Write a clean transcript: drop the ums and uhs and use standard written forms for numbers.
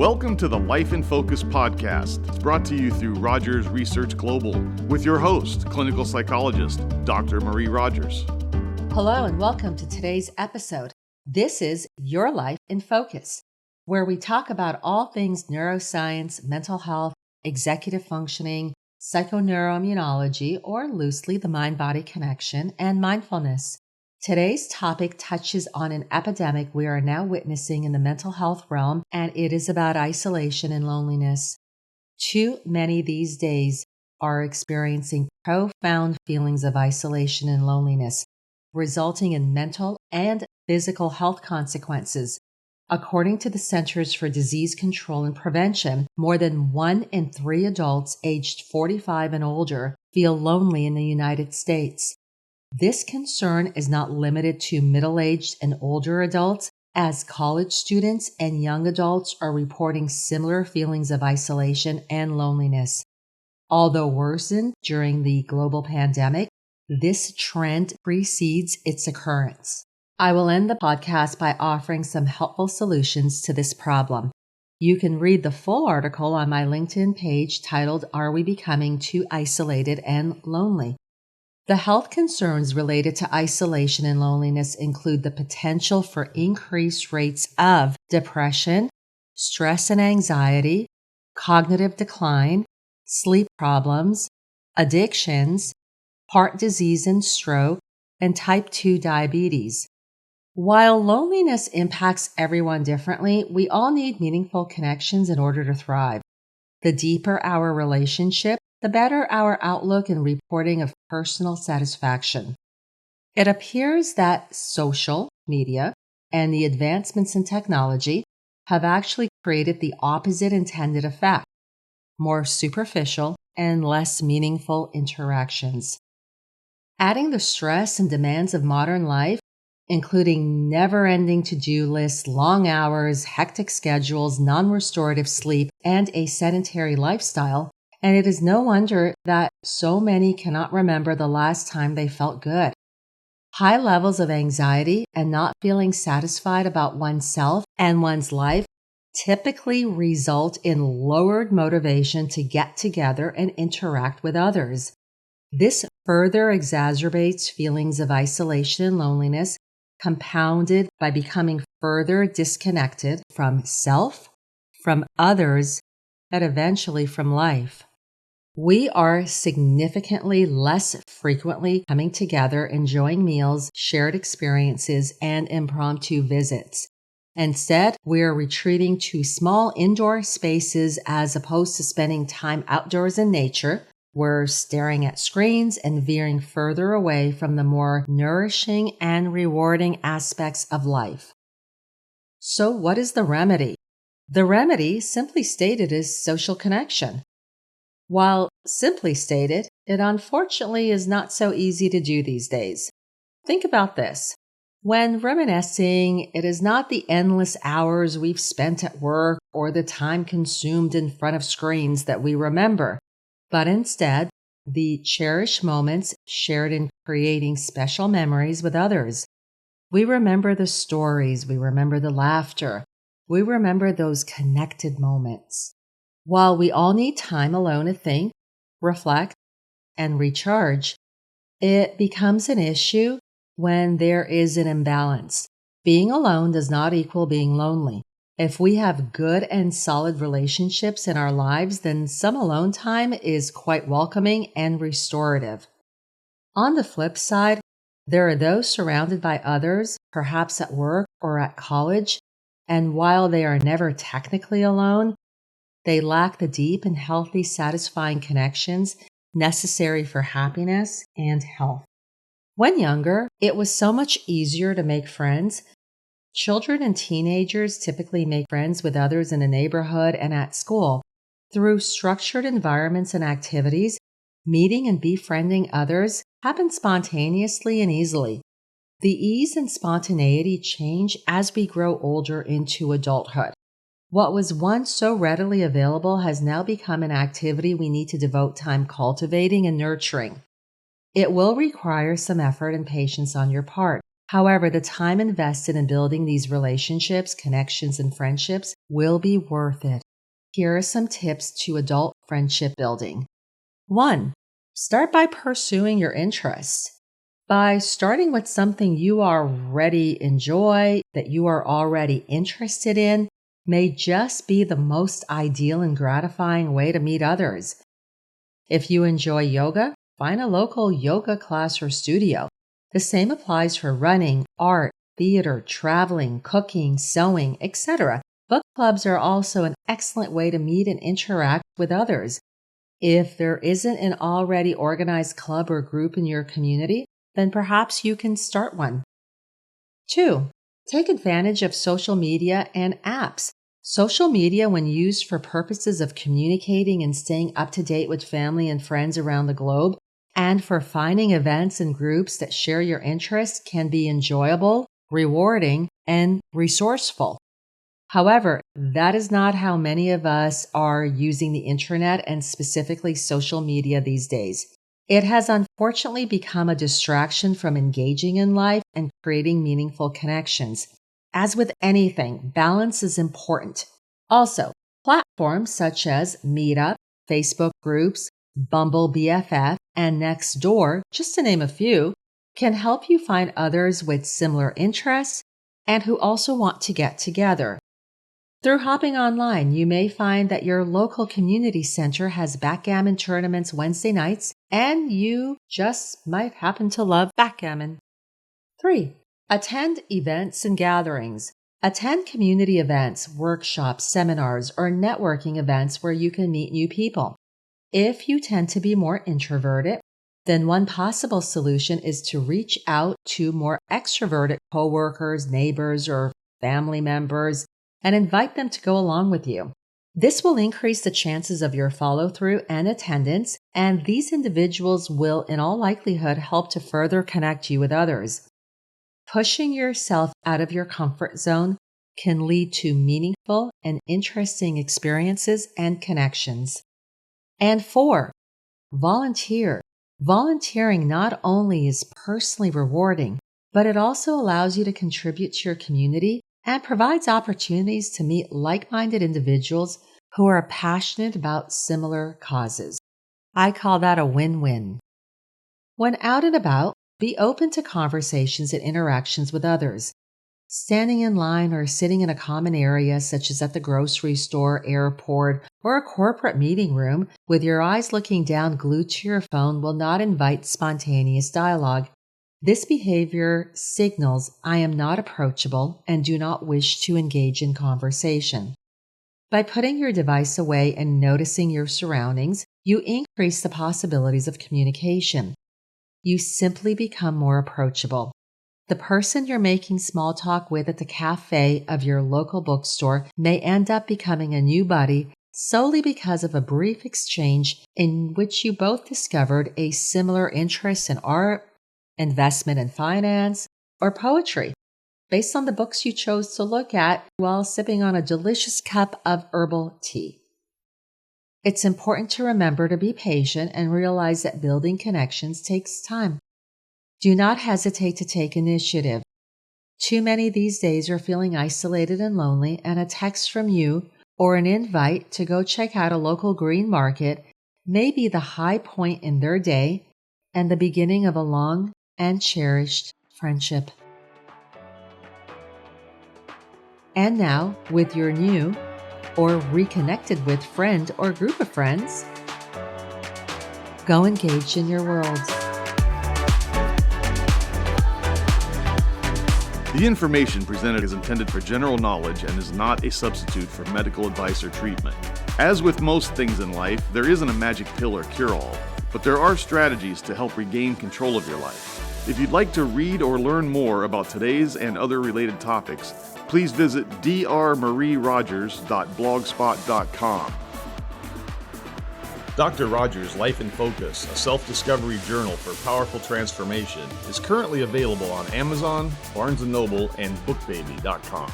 Welcome to the Life in Focus podcast. It's brought to you through Rogers Research Global with your host, clinical psychologist, Dr. Marie Rogers. Hello and welcome to today's episode. This is Your Life in Focus, where we talk about all things neuroscience, mental health, executive functioning, psychoneuroimmunology, or loosely the mind-body connection, and mindfulness. Today's topic touches on an epidemic we are now witnessing in the mental health realm, and it is about isolation and loneliness. Too many these days are experiencing profound feelings of isolation and loneliness, resulting in mental and physical health consequences. According to the Centers for Disease Control and Prevention, more than 1 in 3 adults aged 45 and older feel lonely in the United States. This concern is not limited to middle-aged and older adults, as college students and young adults are reporting similar feelings of isolation and loneliness. Although worsened during the global pandemic, this trend precedes its occurrence. I will end the podcast by offering some helpful solutions to this problem. You can read the full article on my LinkedIn page titled, "Are We Becoming Too Isolated and Lonely?" The health concerns related to isolation and loneliness include the potential for increased rates of depression, stress and anxiety, cognitive decline, sleep problems, addictions, heart disease and stroke, and type 2 diabetes. While loneliness impacts everyone differently, we all need meaningful connections in order to thrive. The deeper our relationship, the better our outlook and reporting of personal satisfaction. It appears that social media and the advancements in technology have actually created the opposite intended effect: more superficial and less meaningful interactions. Adding the stress and demands of modern life, including never-ending to-do lists, long hours, hectic schedules, non-restorative sleep, and a sedentary lifestyle, and it is no wonder that so many cannot remember the last time they felt good. High levels of anxiety and not feeling satisfied about oneself and one's life typically result in lowered motivation to get together and interact with others. This further exacerbates feelings of isolation and loneliness, compounded by becoming further disconnected from self, from others, and eventually from life. We are significantly less frequently coming together, enjoying meals, shared experiences, and impromptu visits. Instead, we are retreating to small indoor spaces as opposed to spending time outdoors in nature. We're staring at screens and veering further away from the more nourishing and rewarding aspects of life. So what is the remedy? The remedy, simply stated, is social connection. While simply stated, it unfortunately is not so easy to do these days. Think about this. When reminiscing, it is not the endless hours we've spent at work or the time consumed in front of screens that we remember, but instead, the cherished moments shared in creating special memories with others. We remember the stories, we remember the laughter, we remember those connected moments. While we all need time alone to think, reflect, and recharge, it becomes an issue when there is an imbalance. Being alone does not equal being lonely. If we have good and solid relationships in our lives, then some alone time is quite welcoming and restorative. On the flip side, there are those surrounded by others, perhaps at work or at college, and while they are never technically alone, they lack the deep and healthy, satisfying connections necessary for happiness and health. When younger, it was so much easier to make friends. Children and teenagers typically make friends with others in the neighborhood and at school. Through structured environments and activities, meeting and befriending others happens spontaneously and easily. The ease and spontaneity change as we grow older into adulthood. What was once so readily available has now become an activity we need to devote time cultivating and nurturing. It will require some effort and patience on your part. However, the time invested in building these relationships, connections, and friendships will be worth it. Here are some tips to adult friendship building. 1. Start by pursuing your interests. By starting with something you already enjoy, that you are already interested in, may just be the most ideal and gratifying way to meet others. If you enjoy yoga, find a local yoga class or studio. The same applies for running, art, theater, traveling, cooking, sewing, etc. Book clubs are also an excellent way to meet and interact with others. If there isn't an already organized club or group in your community, then perhaps you can start one. 2. Take advantage of social media and apps. Social media, when used for purposes of communicating and staying up to date with family and friends around the globe, and for finding events and groups that share your interests, can be enjoyable, rewarding, and resourceful. However, that is not how many of us are using the internet and specifically social media these days. It has unfortunately become a distraction from engaging in life and creating meaningful connections. As with anything, balance is important. Also, platforms such as Meetup, Facebook groups, Bumble BFF, and Nextdoor, just to name a few, can help you find others with similar interests and who also want to get together. Through hopping online, you may find that your local community center has backgammon tournaments Wednesday nights, and you just might happen to love backgammon. 3. Attend events and gatherings. Attend community events, workshops, seminars, or networking events where you can meet new people. If you tend to be more introverted, then one possible solution is to reach out to more extroverted coworkers, neighbors, or family members and invite them to go along with you. This will increase the chances of your follow-through and attendance, and these individuals will, in all likelihood, help to further connect you with others. Pushing yourself out of your comfort zone can lead to meaningful and interesting experiences and connections. And 4, volunteer. Volunteering not only is personally rewarding, but it also allows you to contribute to your community and provides opportunities to meet like-minded individuals who are passionate about similar causes. I call that a win-win. When out and about, be open to conversations and interactions with others. Standing in line or sitting in a common area such as at the grocery store, airport, or a corporate meeting room with your eyes looking down glued to your phone will not invite spontaneous dialogue. This behavior signals I am not approachable and do not wish to engage in conversation. By putting your device away and noticing your surroundings, you increase the possibilities of communication. You simply become more approachable. The person you're making small talk with at the cafe of your local bookstore may end up becoming a new buddy solely because of a brief exchange in which you both discovered a similar interest in art, investment in finance, or poetry, based on the books you chose to look at while sipping on a delicious cup of herbal tea. It's important to remember to be patient and realize that building connections takes time. Do not hesitate to take initiative. Too many these days are feeling isolated and lonely, and a text from you or an invite to go check out a local green market may be the high point in their day and the beginning of a long and cherished friendship. And now, with your new or reconnected with friend or group of friends, go engage in your world. The information presented is intended for general knowledge and is not a substitute for medical advice or treatment. As with most things in life, there isn't a magic pill or cure-all, but there are strategies to help regain control of your life. If you'd like to read or learn more about today's and other related topics, please visit drmarierogers.blogspot.com. Dr. Rogers' Life in Focus, a self-discovery journal for powerful transformation, is currently available on Amazon, Barnes & Noble, and bookbaby.com.